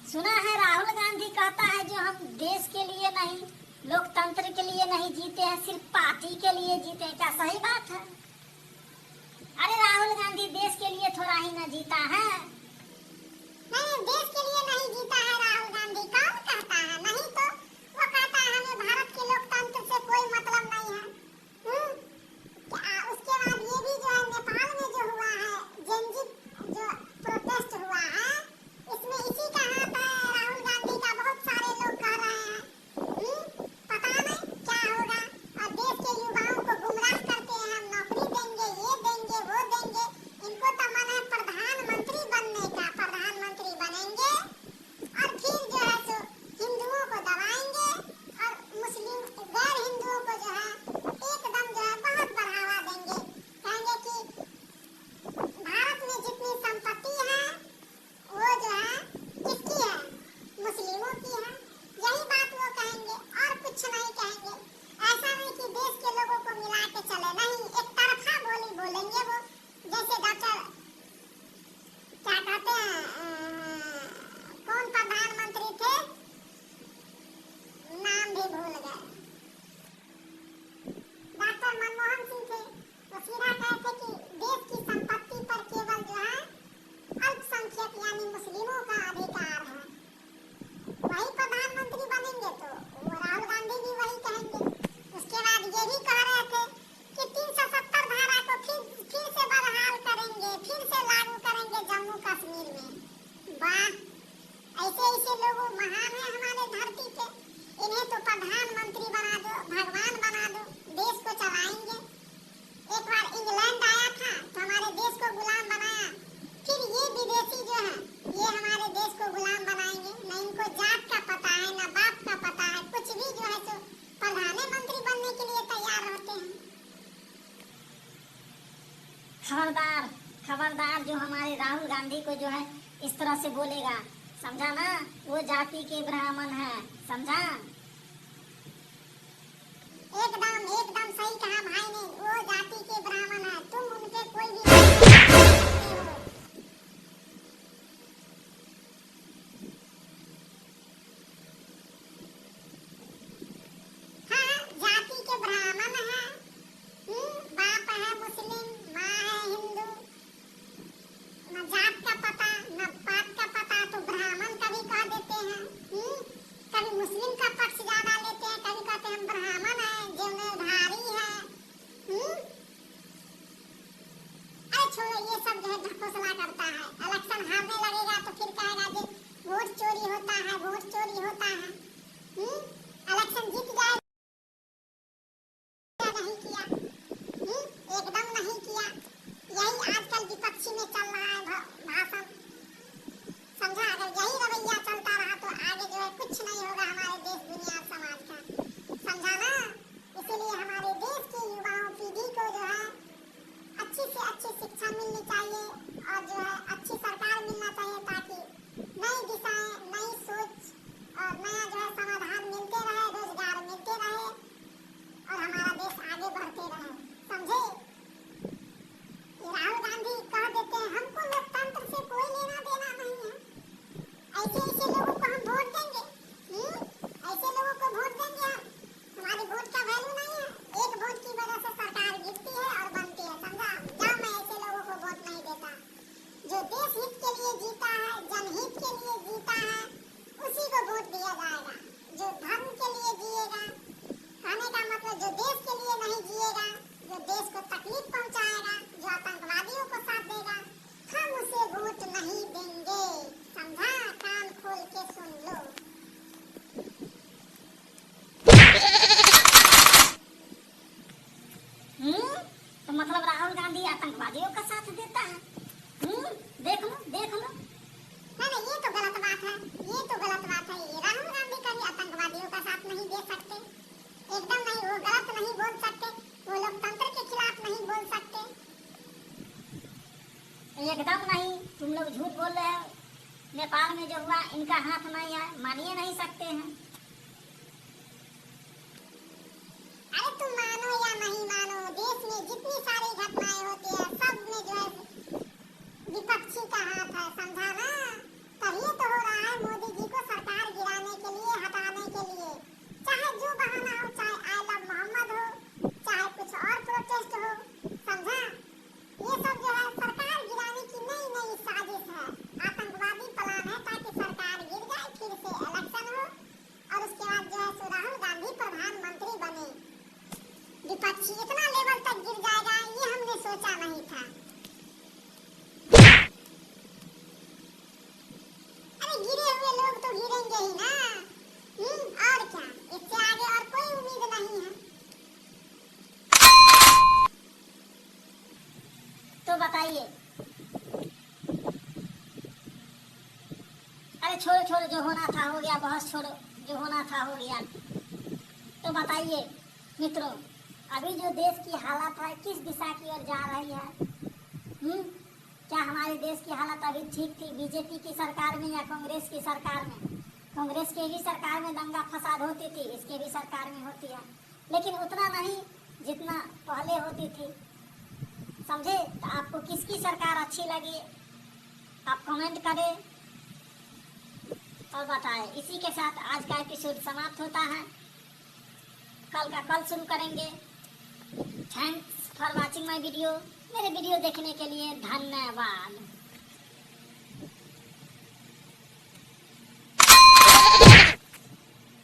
सुना है राहुल गांधी कहता है जो हम देश के लिए नहीं, लोकतंत्र के लिए नहीं जीते हैं, सिर्फ पार्टी के लिए जीते हैं। क्या सही बात है? अरे राहुल गांधी देश के लिए थोड़ा ही न जीता है। नहीं, देश के लिए नहीं जीता है राहुल गांधी। कौन कहता है? नहीं तो वो कहता है हमें भारत के लोकतंत्र से कोई मतलब नहीं है। उसके बाद ये भी जो है नेपाल में जो हुआ है जनजीत जो प्रोटेस्ट हुआ है, इसमें इसी का हाथ है राहुल गांधी का। बहुत सारे लोग कह रहे हैं पता नहीं क्या होगा, और देश के युवाओं को गुमराह करते हैं, हम नौकरी देंगे, ये देंगे, वो देंगे। इनको तो मन है प्रधानमंत्री बनने का। प्रधानमंत्री बनेंगे और फिर जो है सो हिंदुओं को दबाएंगे और मुस्लिम गैर हिंदुओं को जो है एकदम जो है बहुत बढ़ावा देंगे। कहेंगे कि भारत में जितनी संपत्ति है वो जो है किसकी है? मुस्लिमों की है। यही बात वो कहेंगे और कुछ नहीं कहेंगे। ऐसा नहीं कि देश के लोगों को मिला के चले, नहीं, एक तरफा बोली बोलेंगे वो। जैसे डॉक्टर क्या कहते हैं, कौन प्रधानमंत्री थे, नाम भी भूल गए, डॉक्टर मनमोहन सिंह थे। वो सीधा कहते कि देश की संपत्ति पर केवल जो है अल्पसंख्यक यानी मुस्लिमों का अधिकार है। वही प्रधानमंत्री बनेंगे तो वो राहुल गांधी भी वही कहेंगे। उसके बाद ये भी कह रहे थे कि 370 धारा को फिर से बहाल करेंगे, फिर से लागू करेंगे जम्मू कश्मीर में। वाह, ऐसे ऐसे लोग महान है हमारे धरती पे। इन्हें तो प्रधानमंत्री बना दो, भगवान बना दो, देश को चलाएंगे। एक बार इंग्लैंड आया था तो हमारे देश को गुलाम बनाया, फिर ये विदेशी जो है ये हमारे देश को गुलाम बनाएंगे। न इनको जात का पता है, न बाप का पता है, कुछ भी जो है सो प्रधानमंत्री बनने के लिए तैयार होते हैं। खबरदार खबरदार, जो हमारे राहुल गांधी को जो है इस तरह से बोलेगा, समझा ना? वो जाति के ब्राह्मण है, समझा? एकदम एकदम सही कहा भाई ने। वो जाति के ब्राह्मण है, तुम उनके कोई भी नहीं हो। हाँ, जाति के ब्राह्मण है, बाप है मुस्लिम, माँ है हिंदू, न जात का पता न पात का पता, तो ब्राह्मण कभी कह देते हैं। कभी मुस्लिम का पक्ष ज्यादा लेते हैं, कभी कहते हैं हम ब्राह्मण है, जिम्मेदारी है। अरे छोड़ो, ये सब जो है ढकोसला करता है। इलेक्शन हारने लगेगा तो फिर कहेगा कि वोट चोरी होता है, वोट चोरी होता है। इलेक्शन जीत जाए नहीं किया, एकदम नहीं किया। यही आजकल विपक्षी में चल रहा है भाषण, समझा? अगर यही रवैया चलता रहा तो आगे जो है कुछ नहीं होगा हमारे देश दुनिया समाज का, समझा ना? इसीलिए हमारे देश के युवाओं पीढ़ी को जो है अच्छी से अच्छी शिक्षा मिलनी चाहिए और जो है अच्छी सरकार मिलना चाहिए, ताकि नई दिशाएं, नई सोच और नया जो है समाधान मिलते रहे, रोजगार मिलते रहे और हमारा देश आगे बढ़ते रहे, समझे? राहुल गांधी कह देते हैं हमको लोकतंत्र से कोई लेना देना नहीं है। ऐसे ऐसे लोगों को हम वोट देंगे, ऐसे लोगों को वोट देंगे हम, हमारी वोट का वैल्यू नहीं है। एक वोट की वजह से सरकार गिरती है और बनती है, समझा? जब मैं ऐसे लोगों को वोट नहीं देता। जो देश हित के लिए जीता है, जनहित के लिए जीता है, उसी को वोट दिया जाएगा। जो धर्म के लिए जिएगा, कहने का मतलब जो देश के लिए नहीं जिएगा, जो देश को तकलीफ पहुंचाएगा, जो आतंकवादियों को साथ देगा, हम उसे वोट नहीं देंगे, समझा? कान खोल के सुन लो। तो मतलब राहुल गांधी आतंकवादियों का साथ देता है? देख लो देख लो। नहीं, ये तो गलत बात है, ये तो गलत बात है। ये राहुल गांधी कभी आतंकवादियों का साथ नहीं दे सकते, एकदम नहीं। वो गलत नहीं बोल सकते, वो लोकतंत्र के खिलाफ नहीं बोल सकते, एकदम नहीं। तुम लोग झूठ बोल रहे हो। नेपाल में जो हुआ इनका हाथ नहीं है, मानिए नहीं सकते हैं। अरे तुम मानो या नहीं मानो, देश में जितनी सारी घटनाएं होती है सब में जो है विपक्षी का हाथ है, समझा ना? तभी तो हो रहा है मोदी जी देंगे ही ना। और क्या, इससे आगे और कोई उम्मीद नहीं है। तो बताइए, अरे छोड़ो छोड़ो, जो होना था हो गया, बहस छोड़ो, जो होना था हो गया। तो बताइए मित्रों, अभी जो देश की हालत है किस दिशा की ओर जा रही है? क्या हमारे देश की हालत अभी ठीक थी बीजेपी की सरकार में या कांग्रेस की सरकार में? कांग्रेस की भी सरकार में दंगा फसाद होती थी, इसके भी सरकार में होती है, लेकिन उतना नहीं जितना पहले होती थी। समझे? तो आपको किसकी सरकार अच्छी लगी, आप कमेंट करें और बताएं। इसी के साथ आज का एपिसोड समाप्त होता है, कल का कल शुरू करेंगे। Thanks for watching my video. मेरे वीडियो देखने के लिए धन्यवाद।